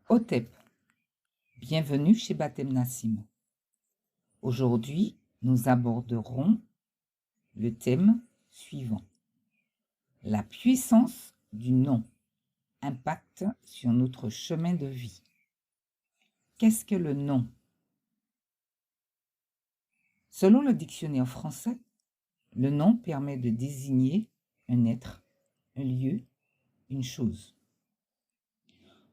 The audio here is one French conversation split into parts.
Hotep, bienvenue chez Baptême Nassim. Aujourd'hui, nous aborderons le thème suivant. La puissance du nom, impact sur notre chemin de vie. Qu'est-ce que le nom? Selon le dictionnaire français, le nom permet de désigner un être, un lieu, une chose.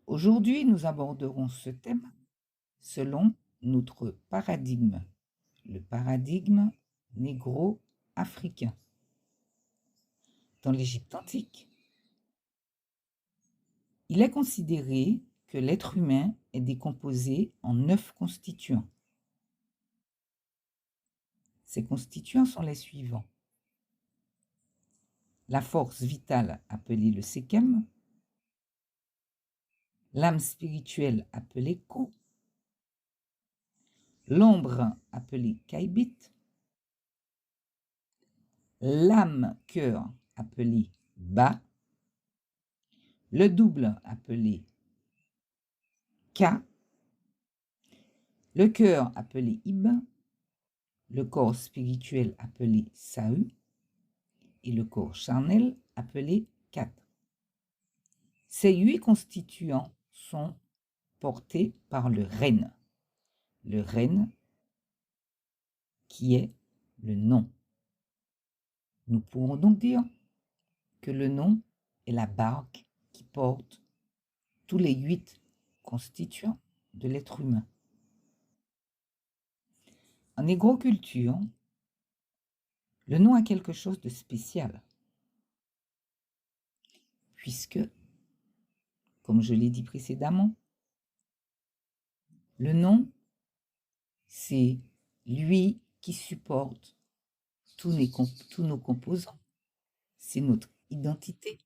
Aujourd'hui, nous aborderons ce thème selon notre paradigme, le paradigme négro-africain. Dans l'Égypte antique, il est considéré que l'être humain est décomposé en 9 constituants. Ces constituants sont les suivants. La force vitale appelée le Sekem, l'âme spirituelle appelée Ko, l'ombre appelée Kaibit, l'âme-cœur appelée Ba, le double appelé Ka, le cœur appelé Ib, le corps spirituel appelé Sahu et le corps charnel appelé Kat. Ces 8 constituants sont portés par le Ren qui est le nom. Nous pourrons donc dire que le nom est la barque qui porte tous les 8 constituants de l'être humain. En négroculture, le nom a quelque chose de spécial, puisque, comme je l'ai dit précédemment, le nom, c'est lui qui supporte tous nos composants. C'est notre identité,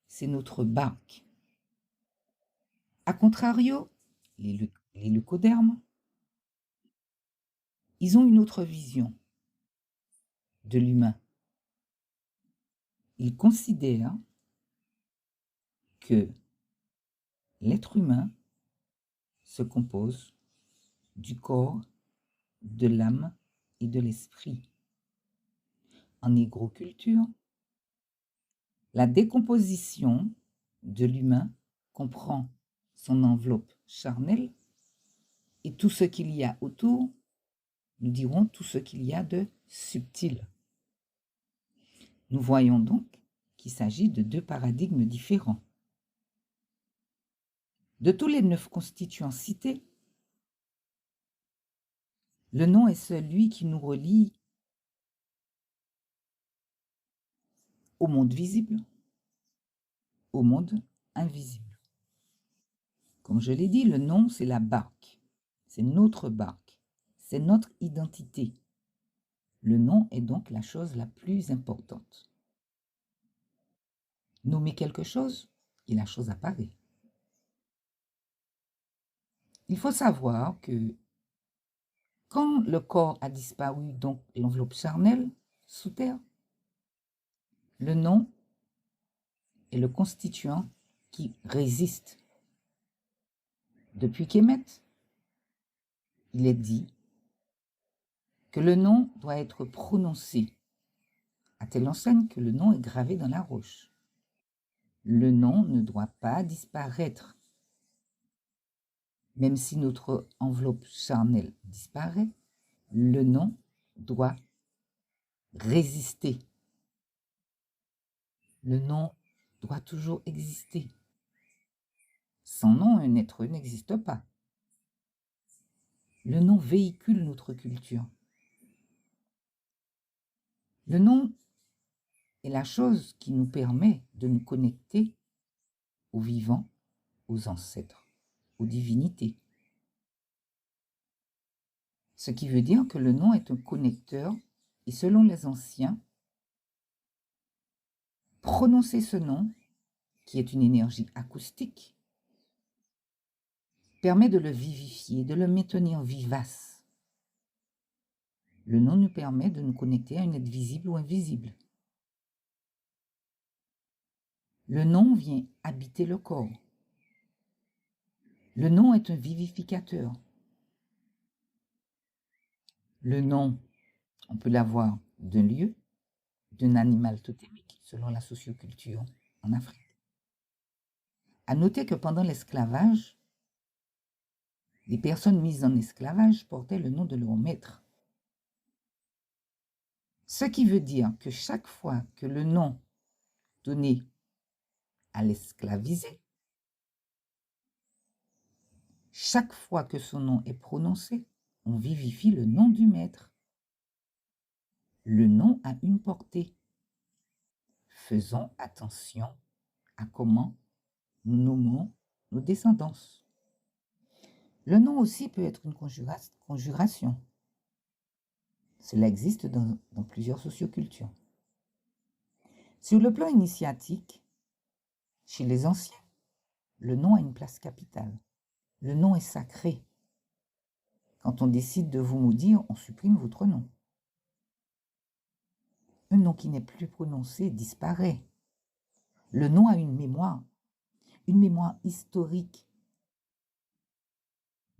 c'est notre barque. A contrario, les leucodermes, ils ont une autre vision de l'humain. Ils considèrent que l'être humain se compose du corps, de l'âme et de l'esprit. En négroculture, la décomposition de l'humain comprend son enveloppe charnelle et tout ce qu'il y a autour, nous dirons tout ce qu'il y a de subtil. Nous voyons donc qu'il s'agit de 2 paradigmes différents. De tous les 9 constituants cités, le nom est celui qui nous relie au monde visible, au monde invisible. Comme je l'ai dit, le nom, c'est la barque. C'est notre barque. C'est notre identité. Le nom est donc la chose la plus importante. Nommer quelque chose et la chose apparaît. Il faut savoir que quand le corps a disparu, donc l'enveloppe charnelle, sous terre, le nom est le constituant qui résiste. Depuis Kemet, il est dit que le nom doit être prononcé, à telle enseigne que le nom est gravé dans la roche. Le nom ne doit pas disparaître. Même si notre enveloppe charnelle disparaît, le nom doit résister. Le nom doit toujours exister. Sans nom, un être n'existe pas. Le nom véhicule notre culture. Le nom est la chose qui nous permet de nous connecter aux vivants, aux ancêtres, aux divinités. Ce qui veut dire que le nom est un connecteur et selon les anciens, prononcer ce nom, qui est une énergie acoustique, permet de le vivifier, de le maintenir vivace. Le nom nous permet de nous connecter à un être visible ou invisible. Le nom vient habiter le corps. Le nom est un vivificateur. Le nom, on peut l'avoir d'un lieu, d'un animal totémique, selon la socioculture en Afrique. À noter que pendant l'esclavage, les personnes mises en esclavage portaient le nom de leur maître. Ce qui veut dire que chaque fois que le nom donné à l'esclavisé, chaque fois que son nom est prononcé, on vivifie le nom du maître. Le nom a une portée. Faisons attention à comment nous nommons nos descendants. Le nom aussi peut être une conjuration. Cela existe dans plusieurs sociocultures. Sur le plan initiatique, chez les anciens, le nom a une place capitale. Le nom est sacré. Quand on décide de vous maudire, on supprime votre nom. Un nom qui n'est plus prononcé disparaît. Le nom a une mémoire historique.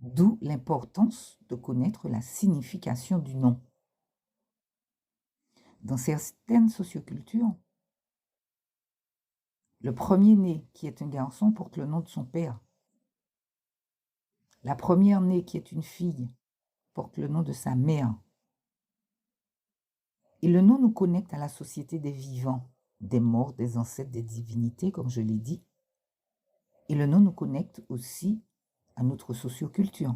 D'où l'importance de connaître la signification du nom. Dans certaines sociocultures, le premier-né, qui est un garçon, porte le nom de son père. La première-née, qui est une fille, porte le nom de sa mère. Et le nom nous connecte à la société des vivants, des morts, des ancêtres, des divinités, comme je l'ai dit. Et le nom nous connecte aussi à notre socioculture.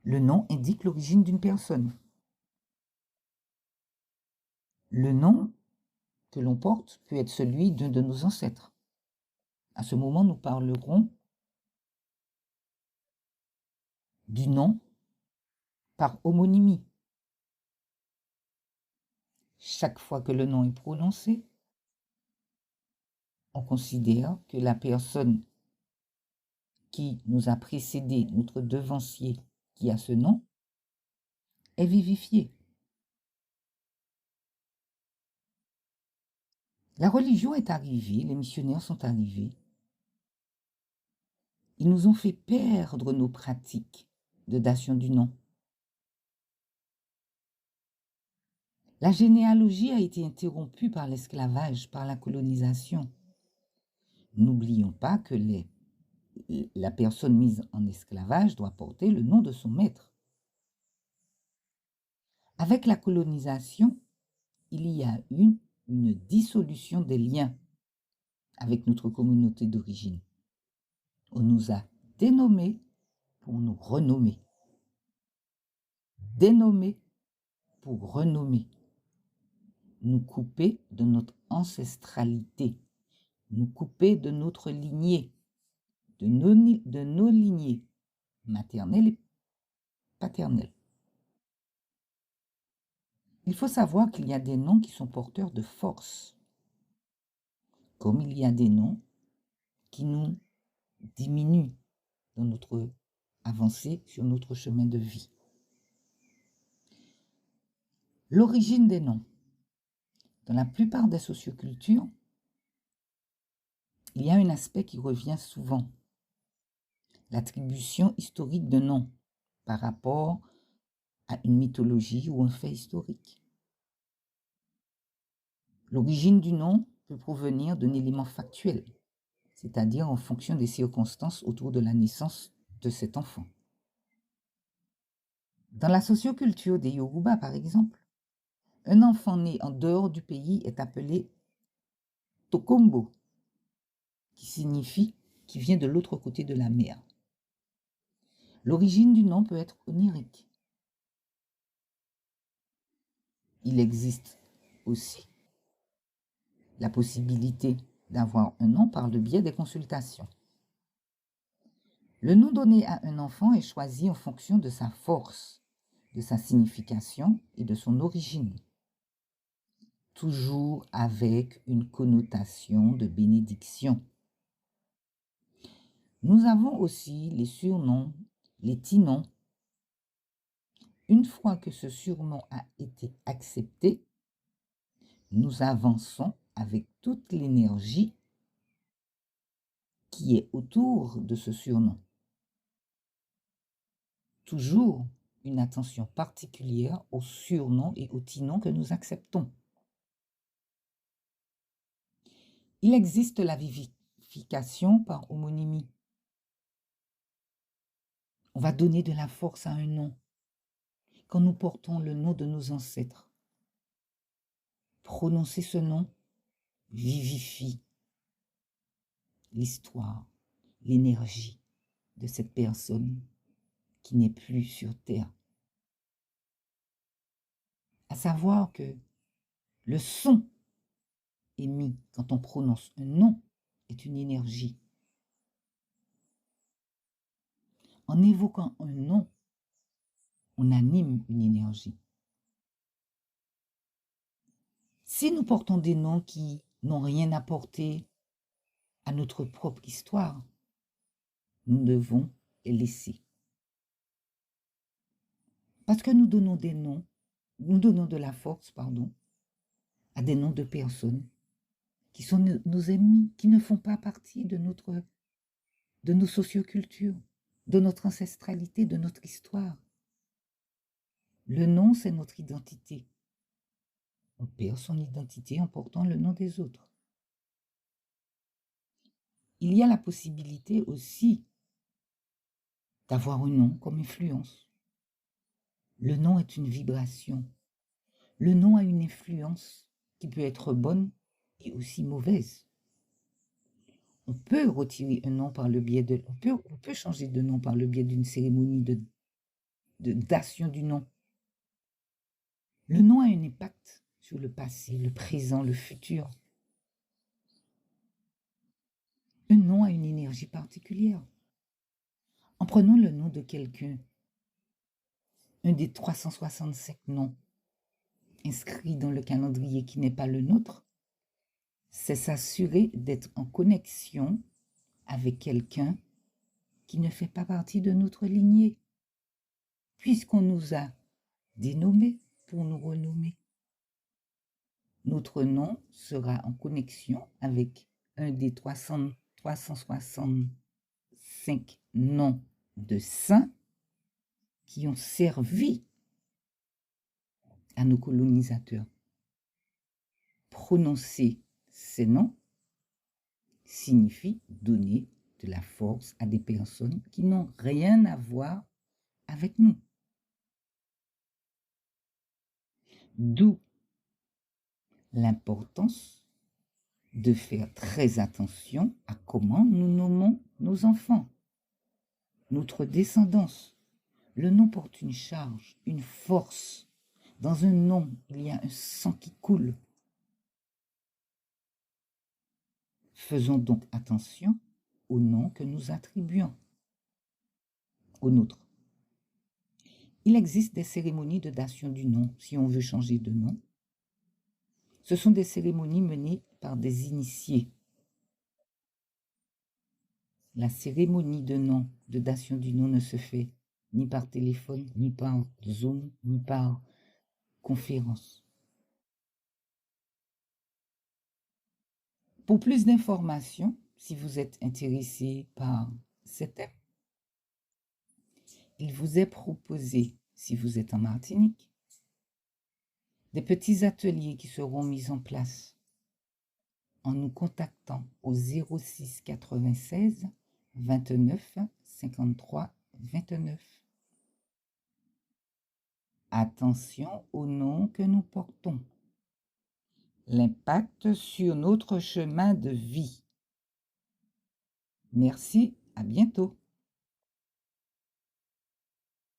Le nom indique l'origine d'une personne. Le nom que l'on porte peut être celui d'un de nos ancêtres. À ce moment, nous parlerons du nom par homonymie. Chaque fois que le nom est prononcé, on considère que la personne qui nous a précédé, notre devancier qui a ce nom, est vivifiée. La religion est arrivée, les missionnaires sont arrivés. Ils nous ont fait perdre nos pratiques de dation du nom. La généalogie a été interrompue par l'esclavage, par la colonisation. N'oublions pas que la personne mise en esclavage doit porter le nom de son maître. Avec la colonisation, il y a eu une dissolution des liens avec notre communauté d'origine. On nous a dénommés pour nous renommer. Dénommés pour renommer. Nous couper de notre ancestralité, nous couper de notre lignée, de nos lignées maternelles et paternelles. Il faut savoir qu'il y a des noms qui sont porteurs de force, comme il y a des noms qui nous diminuent dans notre avancée sur notre chemin de vie. L'origine des noms. Dans la plupart des sociocultures, il y a un aspect qui revient souvent, l'attribution historique de noms par rapport à une mythologie ou un fait historique. L'origine du nom peut provenir d'un élément factuel, c'est-à-dire en fonction des circonstances autour de la naissance de cet enfant. Dans la socioculture des Yoruba, par exemple, un enfant né en dehors du pays est appelé Tokombo, qui signifie qui vient de l'autre côté de la mer. L'origine du nom peut être onirique. Il existe aussi la possibilité d'avoir un nom par le biais des consultations. Le nom donné à un enfant est choisi en fonction de sa force, de sa signification et de son origine, toujours avec une connotation de bénédiction. Nous avons aussi les surnoms, les petits noms. Une fois que ce surnom a été accepté, nous avançons avec toute l'énergie qui qui est autour de ce surnom. Toujours une attention particulière aux surnoms et aux petits noms que nous acceptons. Il existe la vivification par homonymie. On va donner de la force à un nom. Quand nous portons le nom de nos ancêtres, prononcer ce nom vivifie l'histoire, l'énergie de cette personne qui n'est plus sur terre. À savoir que le son émis quand on prononce un nom est une énergie. En évoquant un nom, on anime une énergie. Si nous portons des noms qui n'ont rien apporté à notre propre histoire, nous devons les laisser. Parce que nous donnons des noms, nous donnons de la force, à des noms de personnes qui sont nos ennemis, qui ne font pas partie de nos sociocultures, de notre ancestralité, de notre histoire. Le nom, c'est notre identité. On perd son identité en portant le nom des autres. Il y a la possibilité aussi d'avoir un nom comme influence. Le nom est une vibration. Le nom a une influence qui peut être bonne et aussi mauvaise. On peut retirer un nom par le biais de... On peut changer de nom par le biais d'une cérémonie d'ation du nom. Le nom a un impact sur le passé, le présent, le futur. Un nom a une énergie particulière. En prenant le nom de quelqu'un, un des 365 noms inscrits dans le calendrier qui n'est pas le nôtre, c'est s'assurer d'être en connexion avec quelqu'un qui ne fait pas partie de notre lignée, puisqu'on nous a dénommés pour nous renommer. Notre nom sera en connexion avec un des 365 noms de saints qui ont servi à nos colonisateurs. Prononcer ces noms signifie donner de la force à des personnes qui n'ont rien à voir avec nous. D'où l'importance de faire très attention à comment nous nommons nos enfants, notre descendance. Le nom porte une charge, une force. Dans un nom, il y a un sang qui coule. Faisons donc attention au nom que nous attribuons au nôtre. Il existe des cérémonies de dation du nom si on veut changer de nom. Ce sont des cérémonies menées par des initiés. La cérémonie de nom, de dation du nom ne se fait ni par téléphone, ni par Zoom, ni par conférence. Pour plus d'informations, si vous êtes intéressé par ces thèmes, il vous est proposé, si vous êtes en Martinique, des petits ateliers qui seront mis en place en nous contactant au 06 96 29 53 29. Attention au nom que nous portons. L'impact sur notre chemin de vie. Merci, à bientôt.